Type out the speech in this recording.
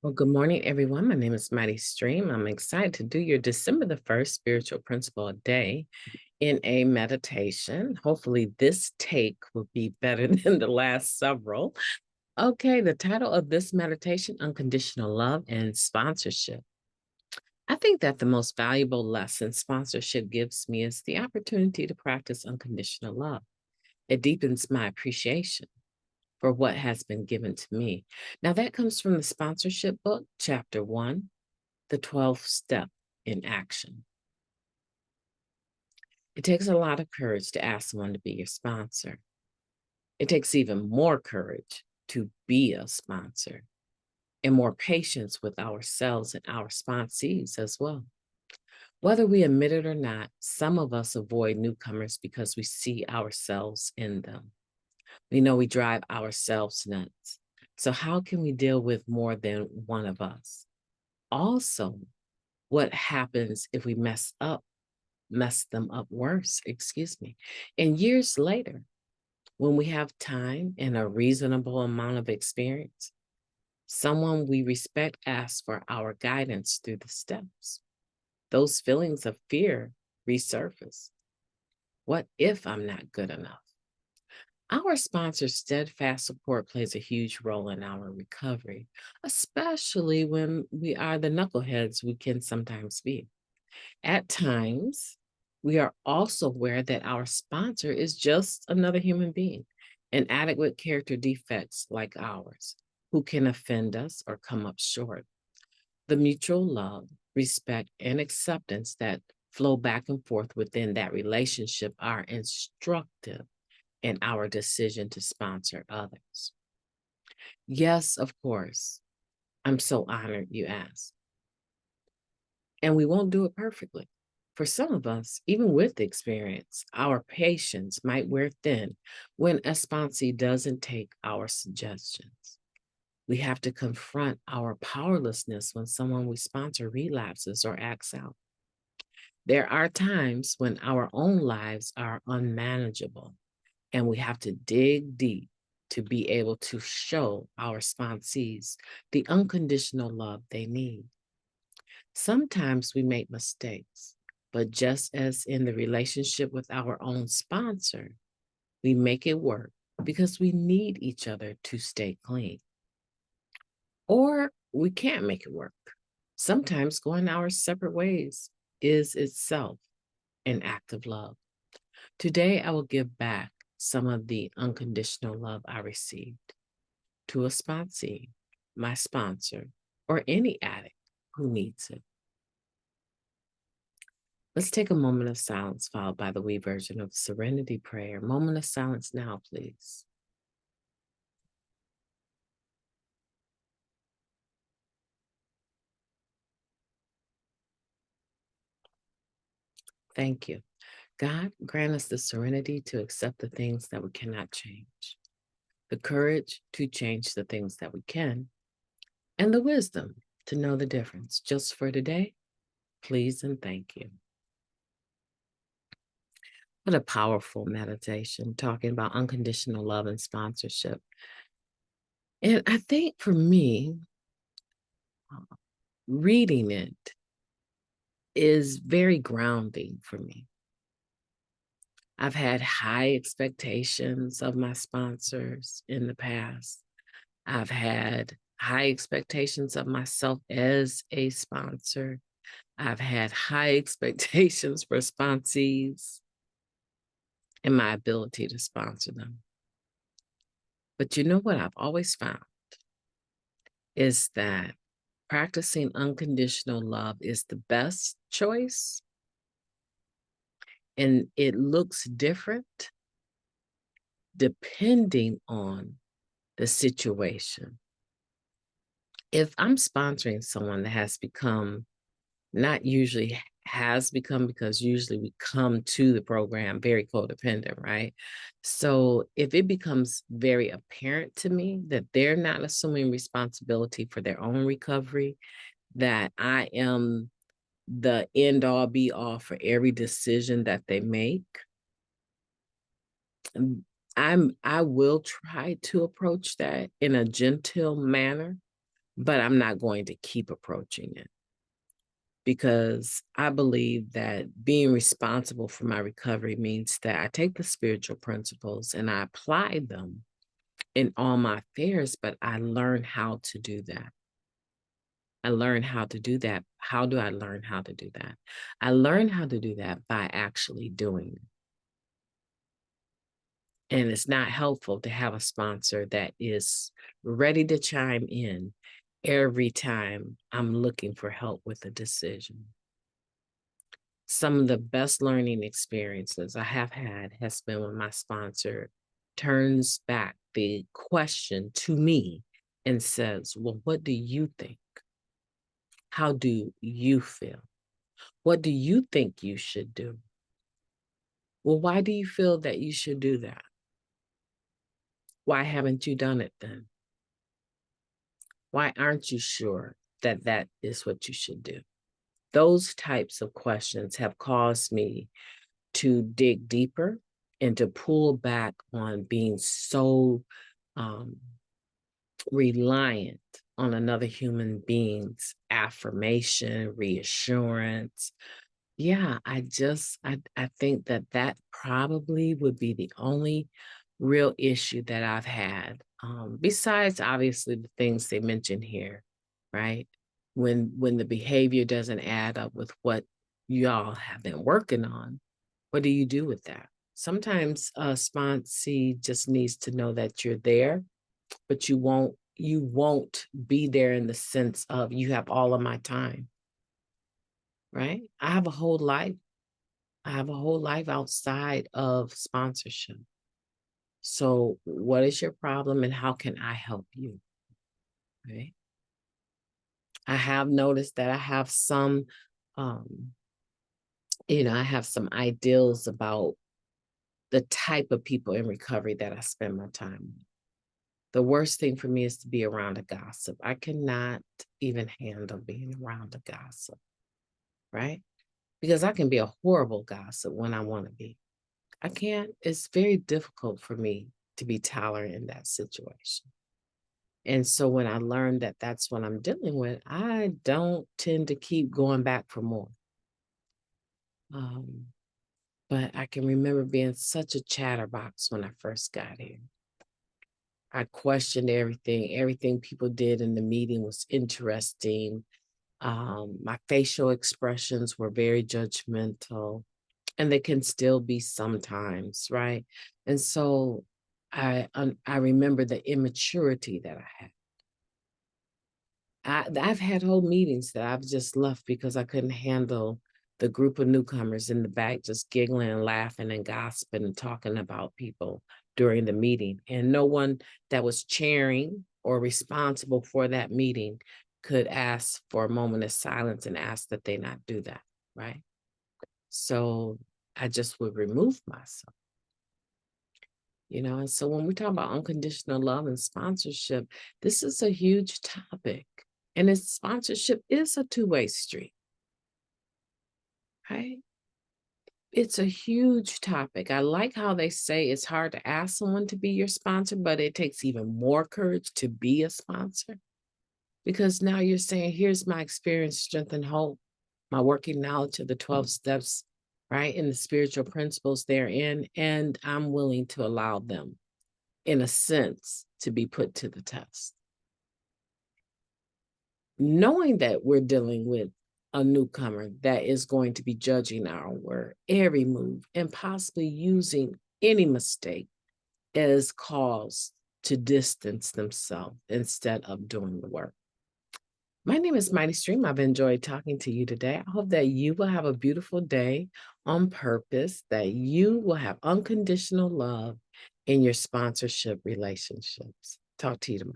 Well, good morning, everyone. My name is MightyStream. I'm excited to do your December the 1st spiritual principle a day in a meditation. Hopefully, this take will be better than the last several. Okay, the title of this meditation, Unconditional Love and Sponsorship. I think that the most valuable lesson sponsorship gives me is the opportunity to practice unconditional love. It deepens my appreciation for what has been given to me. Now, that comes from the sponsorship book, chapter 1. The 12th step in action. It takes a lot of courage to ask someone to be your sponsor. It takes even more courage to be a sponsor and more patience with ourselves and our sponsees as well. Whether we admit it or not, some of us avoid newcomers because we see ourselves in them. We know we drive ourselves nuts. So how can we deal with more than one of us? Also, what happens if we mess them up worse, excuse me. And years later, when we have time and a reasonable amount of experience, someone we respect asks for our guidance through the steps. Those feelings of fear resurface. What if I'm not good enough? Our sponsor's steadfast support plays a huge role in our recovery, especially when we are the knuckleheads we can sometimes be. At times, we are also aware that our sponsor is just another human being, inadequate character defects like ours, who can offend us or come up short. The mutual love, respect, and acceptance that flow back and forth within that relationship are instructive in our decision to sponsor others. Yes, of course, I'm so honored you asked. And we won't do it perfectly. For some of us, even with experience, our patience might wear thin when a sponsee doesn't take our suggestions. We have to confront our powerlessness when someone we sponsor relapses or acts out. There are times when our own lives are unmanageable, and we have to dig deep to be able to show our sponsees the unconditional love they need. Sometimes we make mistakes, but just as in the relationship with our own sponsor, we make it work because we need each other to stay clean. Or we can't make it work. Sometimes going our separate ways is itself an act of love. Today, I will give back some of the unconditional love I received to a sponsee, my sponsor, or any addict who needs it. Let's take a moment of silence, followed by the we version of Serenity Prayer. Moment of silence now, please. Thank you. God, grant us the serenity to accept the things that we cannot change, the courage to change the things that we can, and the wisdom to know the difference. Just for today, please and thank you. What a powerful meditation talking about unconditional love and sponsorship. And I think for me, reading it is very grounding for me. I've had high expectations of my sponsors in the past. I've had high expectations of myself as a sponsor. I've had high expectations for sponsees and my ability to sponsor them. But you know what I've always found is that practicing unconditional love is the best choice, and it looks different depending on the situation. If I'm sponsoring someone that has become, not usually has become, because usually we come to the program very codependent, right? So if it becomes very apparent to me that they're not assuming responsibility for their own recovery, that I am the end all be all for every decision that they make, I will try to approach that in a gentle manner, but I'm not going to keep approaching it, because I believe that being responsible for my recovery means that I take the spiritual principles and I apply them in all my affairs, but I learn how to do that. I learn how to do that. How do I learn how to do that? I learn how to do that by actually doing it. And it's not helpful to have a sponsor that is ready to chime in every time I'm looking for help with a decision. Some of the best learning experiences I have had has been when my sponsor turns back the question to me and says, well, what do you think? How do you feel? What do you think you should do? Well, why do you feel that you should do that? Why haven't you done it then? Why aren't you sure that that is what you should do? Those types of questions have caused me to dig deeper and to pull back on being so reliant on another human being's affirmation, reassurance. Yeah, I think that that probably would be the only real issue that I've had. Besides, obviously, the things they mentioned here, right? When the behavior doesn't add up with what y'all have been working on, what do you do with that? Sometimes a sponsee just needs to know that you're there, but you won't be there in the sense of you have all of my time, right? I have a whole life. I have a whole life outside of sponsorship. So what is your problem and how can I help you? Right? I have noticed that I have some, um, I have some ideals about the type of people in recovery that I spend my time with. The worst thing for me is to be around a gossip. I cannot even handle being around a gossip, right? Because I can be a horrible gossip when I want to be. I can't, it's very difficult for me to be tolerant in that situation. And so when I learned that that's what I'm dealing with, I don't tend to keep going back for more. Um, but I can remember being such a chatterbox when I first got here. I questioned everything. Everything people did in the meeting was interesting. My facial expressions were very judgmental, and they can still be sometimes, right? And so I remember the immaturity that I had. I've had whole meetings that I've just left because I couldn't handle the group of newcomers in the back just giggling and laughing and gossiping and talking about people during the meeting. And no one that was chairing or responsible for that meeting could ask for a moment of silence and ask that they not do that, right? So I just would remove myself. And so when we talk about unconditional love and sponsorship, this is a huge topic. And its sponsorship is a two-way street, right? It's a huge topic. I like how they say it's hard to ask someone to be your sponsor, but it takes even more courage to be a sponsor. Because now you're saying, here's my experience, strength, and hope, my working knowledge of the 12 steps, right? And the spiritual principles therein. And I'm willing to allow them, in a sense, to be put to the test. Knowing that we're dealing with a newcomer that is going to be judging our word, every move, and possibly using any mistake as cause to distance themselves instead of doing the work. My name is MightyStream. I've enjoyed talking to you today. I hope that you will have a beautiful day on purpose, that you will have unconditional love in your sponsorship relationships. Talk to you tomorrow.